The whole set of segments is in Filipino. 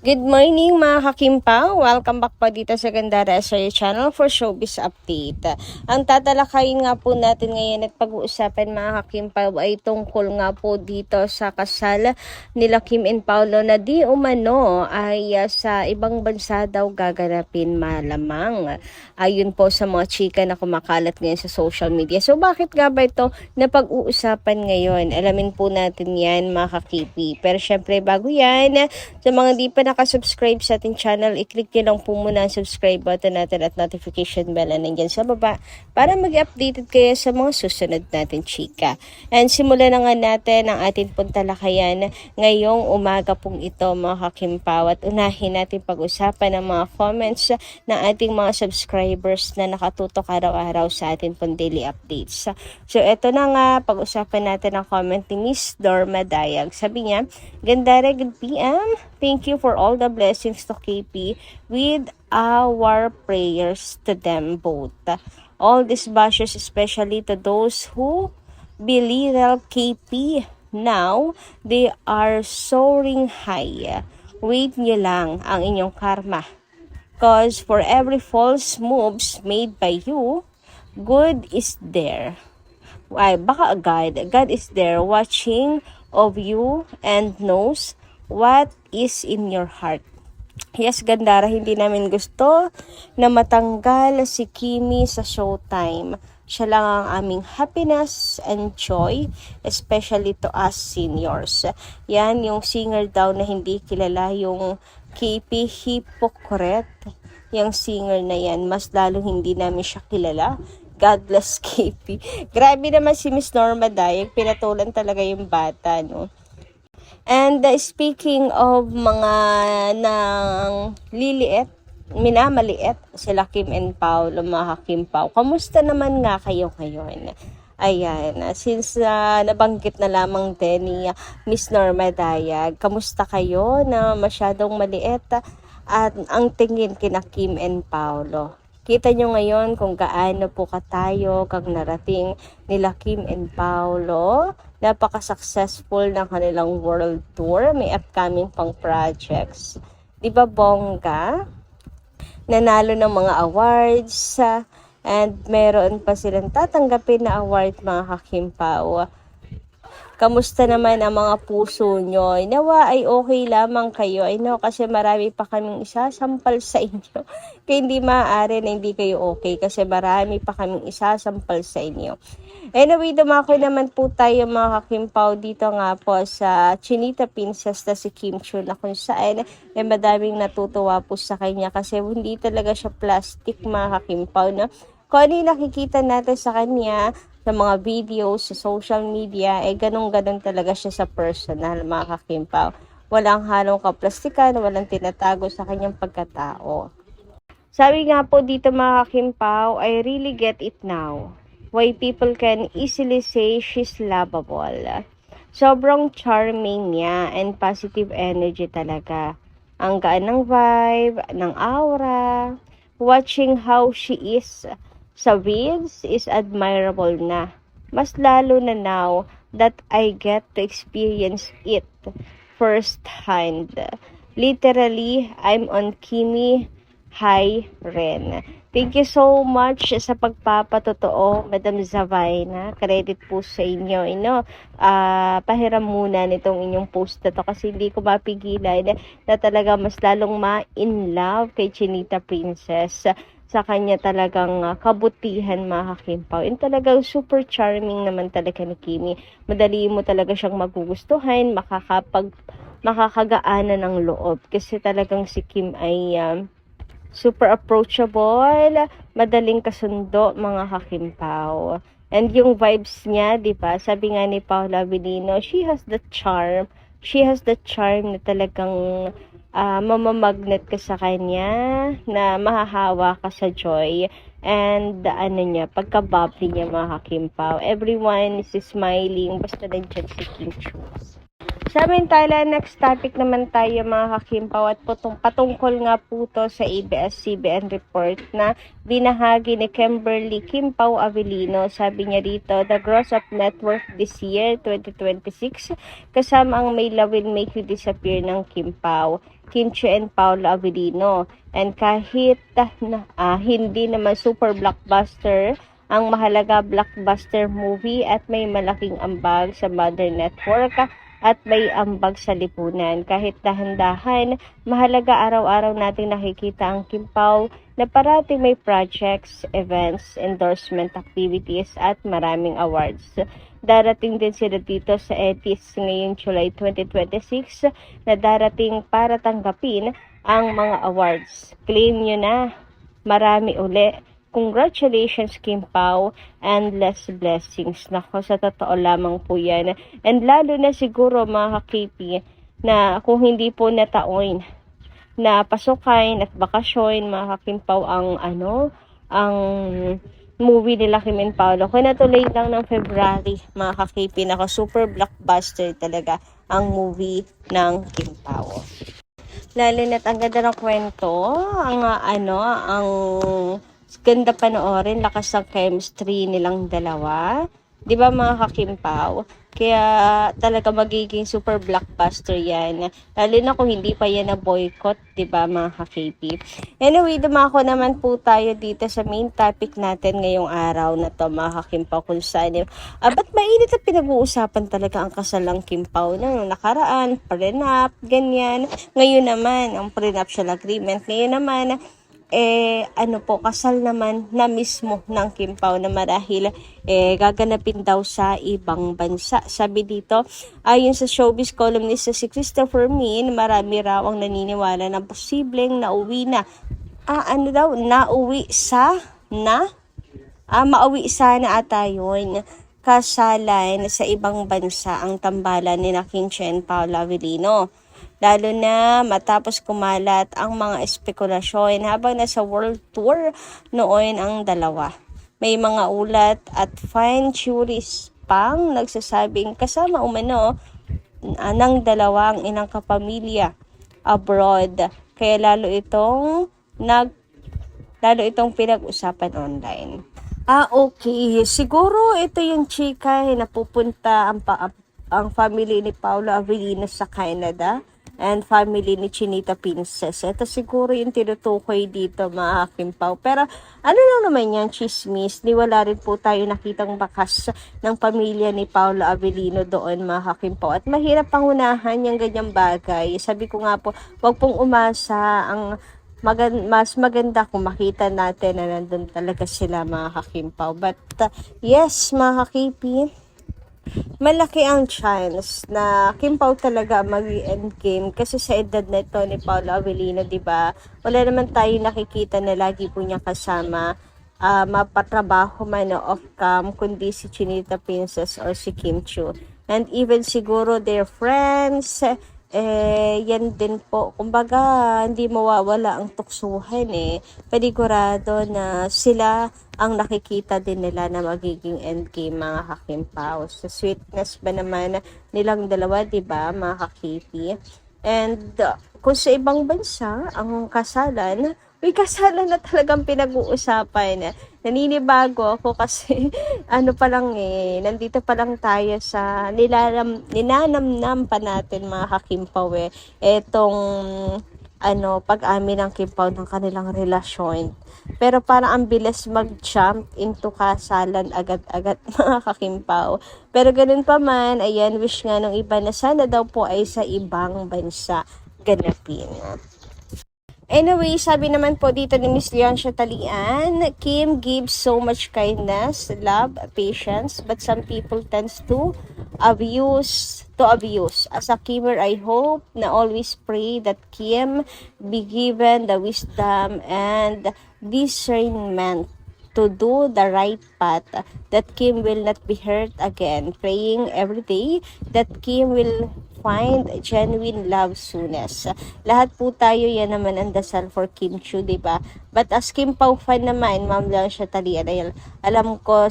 Good morning mga kakimpaw! Welcome back po dito sa Gandara SRA Channel for Showbiz Update. Ang tatalakayin nga po natin ngayon at pag-uusapan mga kakimpaw ay tungkol nga po dito sa kasal nila Kim and Paolo na di umano ay sa ibang bansa daw gaganapin malamang. Ayun po sa mga chika na kumakalat ngayon sa social media. So bakit nga ba ito na pag-uusapan ngayon? Alamin po natin yan mga kakipi. Pero syempre bago yan, sa mga di pa nakasubscribe sa ating channel, i-click nyo lang po muna ang subscribe button natin at notification bell na nandyan sa baba para mag-updated kayo sa mga susunod natin chika. And simulan na nga natin ang ating puntalakayan ngayong umaga pong ito mga kakimpaw at unahin natin pag-usapan ang mga comments ng ating mga subscribers na nakatutok araw-araw sa ating pong daily updates. So eto na nga, pag-usapan natin ang comment ni Miss Dorma Dayag. Sabi niya, Gandara, good PM. Thank you for all the blessings to KP with our prayers to them both. All these bashes, especially to those who belittle KP. Now, they are soaring high. Wait nyo lang ang inyong karma. Cause for every false moves made by you, good is there. Ay, baka God is there watching of you and knows what is in your heart. Yes, Gandara, hindi namin gusto na matanggal si Kimi sa showtime. Siya lang ang aming happiness and joy, especially to us seniors. Yan, yung singer daw na hindi kilala, yung KP hypocrite. Yung singer na yan, mas lalo hindi namin siya kilala. God bless KP. Grabe naman si Miss Norma Dayag, pinatulan talaga yung bata, no? And speaking of mga nang liliit, minamaliit, sila Kim and Paolo, mga Kimpaw, kamusta naman nga kayo ngayon? Ayan, since nabanggit na lamang din ni Miss Norma Dayag, kamusta kayo na masyadong maliit at ang tingin kina Kim and Paolo? Kita nyo ngayon kung gaano po katayo kang narating nila Kim and Paolo. Napaka-successful ng kanilang world tour. May upcoming pang projects. Di ba bongga? Nanalo ng mga awards. And meron pa silang tatanggapin na award mga kakimpaw. Kamusta naman ang mga puso nyo? Nawa ay okay lamang kayo. I know kasi marami pa kaming isasampal sa inyo. Kaya hindi maaari na hindi kayo okay kasi marami pa kaming isasampal sa inyo. Anyway, dumako naman po tayo mga kakimpaw dito nga po sa Chinita Princess na si Kim Chiu na kung saan madaming natutuwa po sa kanya kasi hindi talaga siya plastic mga kakimpaw. No? Kung ano yung nakikita natin sa kanya sa mga videos, sa social media, ganun-ganun talaga siya sa personal, mga kakimpaw. Walang halong kaplastikan, walang tinatago sa kanyang pagkatao. Sabi nga po dito mga kakimpaw, I really get it now. Why people can easily say she's lovable. Sobrang charming niya and positive energy talaga. Ang gaan ng vibe, ng aura. Watching how she is sa reels is admirable na. Mas lalo na now that I get to experience it firsthand. Literally, I'm on Kimi high ren. Thank you so much sa pagpapatotoo, Madam Zavaina. Credit po sa inyo. Pahiram muna nitong inyong post na to kasi hindi ko mapigilan na talaga mas lalong ma-in love kay Chinita Princess. Sa kanya talagang kabutihan mga kakimpaw. And talagang super charming naman talaga ni Kimi. Madali mo talaga siyang magugustuhan, makakagaanan ng loob. Kasi talagang si Kim ay super approachable, madaling kasundo mga kakimpaw. And yung vibes niya, di ba? Sabi nga ni Paula Avellino, she has the charm. She has the charm na talagang mamamagnet ka sa kanya, na mahahawa ka sa joy. And pagka-bubbly niya mga kakimpaw. Everyone is smiling, basta nandiyan si Kim Chiu. Samantala, next topic naman tayo mga kakimpaw at patungkol nga po to sa ABS-CBN report na binahagi ni Kimberly Kimpaw Avellino. Sabi niya dito, the gross of net worth this year, 2026, kasama ang May Love Will Make You Disappear ng Kimpaw, Kim Chiu and Paolo Avellino. And kahit hindi naman super blockbuster, ang mahalaga blockbuster movie at may malaking ambag sa Mother Network at may ambag sa lipunan. Kahit dahan-dahan, mahalaga araw-araw nating nakikita ang Kim Pao na parating may projects, events, endorsement activities at maraming awards. Darating din sila dito sa ETIS ngayong July 2026 na darating para tanggapin ang mga awards. Claim nyo na. Marami uli. Congratulations, Kim Pao. Endless blessings. Nako, sa totoo lamang po yan. And lalo na siguro mga ka-KP na kung hindi po nataoin na pasukan at bakasyon, mga ka-Kim Pao ang movie nila Kim and Paolo. Kung natuloy lang ng February, mga ka-KP, nako, super blockbuster talaga ang movie ng Kim Pao. Lalo na't ang ganda ng kwento, ang ganda panoorin, lakas ng chemistry nilang dalawa. 'Di ba mga ka-Kim Pao? Kaya talaga magiging super blockbuster yan. Lalo na kung hindi pa yan na boycott, 'di ba mga ka-KP? Anyway, dumako naman po tayo dito sa main topic natin ngayong araw na to, mga ka-Kim Pao, kung saan ba't mainit at pinag-uusapan talaga ang kasal ng Kim Pao nung nakaraan, prenup, ganyan. Ngayon naman, ang prenuptial agreement. Ngayon naman, kasal naman na mismo ng Kim Pao na marahil gaganapin daw sa ibang bansa. Sabi dito, ayon sa showbiz columnist si Christopher Min, marami raw ang naniniwala na posibleng nauwi na. Mauwi sana ata yun. Kasalan sa ibang bansa ang tambalan ni Kim Chiu and Paolo Avellino. Lalo na matapos kumalat ang mga espekulasyon habang nasa world tour noon ang dalawa. May mga ulat at fine theories pang nagsasabing kasama umano ng dalawa ang inang kapamilya abroad. Kaya lalo itong pinag-usapan online. Okay. Siguro ito yung chika na pupunta ang family ni Paolo Avellino sa Canada and family ni Chinita Princess. Ito siguro yung tinutukoy dito, mga Kim Pao. Pero ano lang naman yan, chismis. Wala rin po tayo nakitang bakas ng pamilya ni Paolo Avellino doon, mga Kim Pao. At mahirap pangunahan yung ganyang bagay. Sabi ko nga po, wag pong umasa. Mas maganda kung makita natin na nandun talaga sila, mga Kim Pao. But yes, mga kakipi, malaki ang chance na Kim Pao talaga mag-endgame kasi sa edad na ito ni Paolo Avellino, 'di ba? Wala naman tayo nakikita na lagi po niya kasama mapatrabaho man o off-cam kundi si Chinita Princess or si Kim Chiu. And even siguro their friends, yan din po. Kumbaga, hindi mawawala ang tuksuhan Panigurado na sila ang nakikita din nila na magiging endgame, mga ka-Kim Pao. Sa sweetness ba naman nilang dalawa, diba, mga ka-KP? And kung sa ibang bansa, ang kasalan, may kasalan na talagang pinag-uusapan. Naninibago ako kasi nandito pa lang tayo sa ninanamnam pa natin, mga ka-Kim Pao etong pag-amin ng Kim Pao ng kanilang relasyon. Pero parang ang bilis mag-jump into kasalan agad-agad, mga ka-Kim Pao. Pero ganun pa man, ayan, wish nga ng iba na sana daw po ay sa ibang bansa ganapin. Anyway, sabi naman po dito ni Miss Leoncia Talian, Kim gives so much kindness, love, patience, but some people tends to abuse. As a Kimmer, I hope na always pray that Kim be given the wisdom and discernment to do the right path, that Kim will not be hurt again. Praying every day that Kim will find genuine love soonest. Lahat po tayo yan naman ang dasal for Kim Chiu, diba? But as Kim Pao fan naman, Ma'am Leoncia Talian, alam ko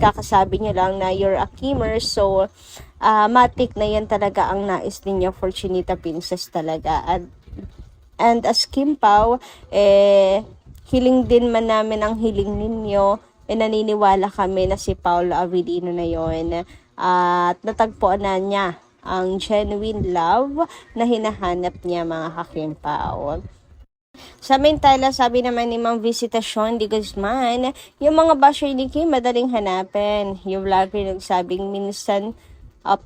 kakasabi nyo lang na you're a Kimmer, so matik na yan talaga ang nais ninyo for Chinita Princess talaga. And as Kim Pao, hiling din man namin ang hiling ninyo, naniniwala kami na si Paolo Avellino na yon at natagpuan na niya ang genuine love na hinahanap niya, mga kakimpaw. Samantala, sabi naman ni Mang Visitasyon de Guzman, yung mga basher ni Kim madaling hanapin. Yung vlogger nagsabing minsan,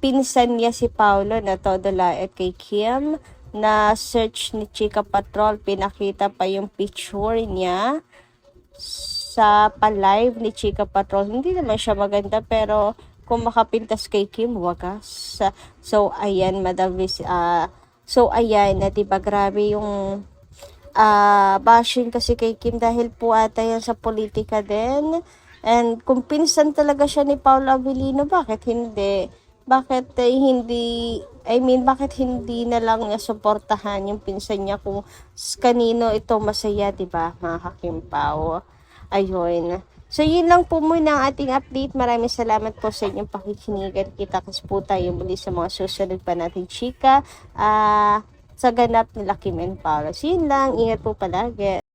pinsan niya si Paulo na todo laet kay Kim, na search ni Chika Patrol, pinakita pa yung picture niya sa pa-live ni Chika Patrol. Hindi naman siya maganda, pero kung makapintas kay Kim, wagas. So, ayan, so, ayan, na diba, grabe yung bashing kasi kay Kim dahil po ata yan sa politika din. And kung pinsan talaga siya ni Paolo Abilino, bakit hindi? Bakit bakit hindi na lang niya suportahan yung pinsan niya kung kanino ito masaya, di ba, mga kakimpaw? Ayun. So, yun lang po muna ang ating update. Maraming salamat po sa inyong pakikinigan. Kita-kits po tayo muli sa mga susunod pa natin, chika. Sa ganap nila Kim and Paolo. So, yun lang. Ingat po palagi.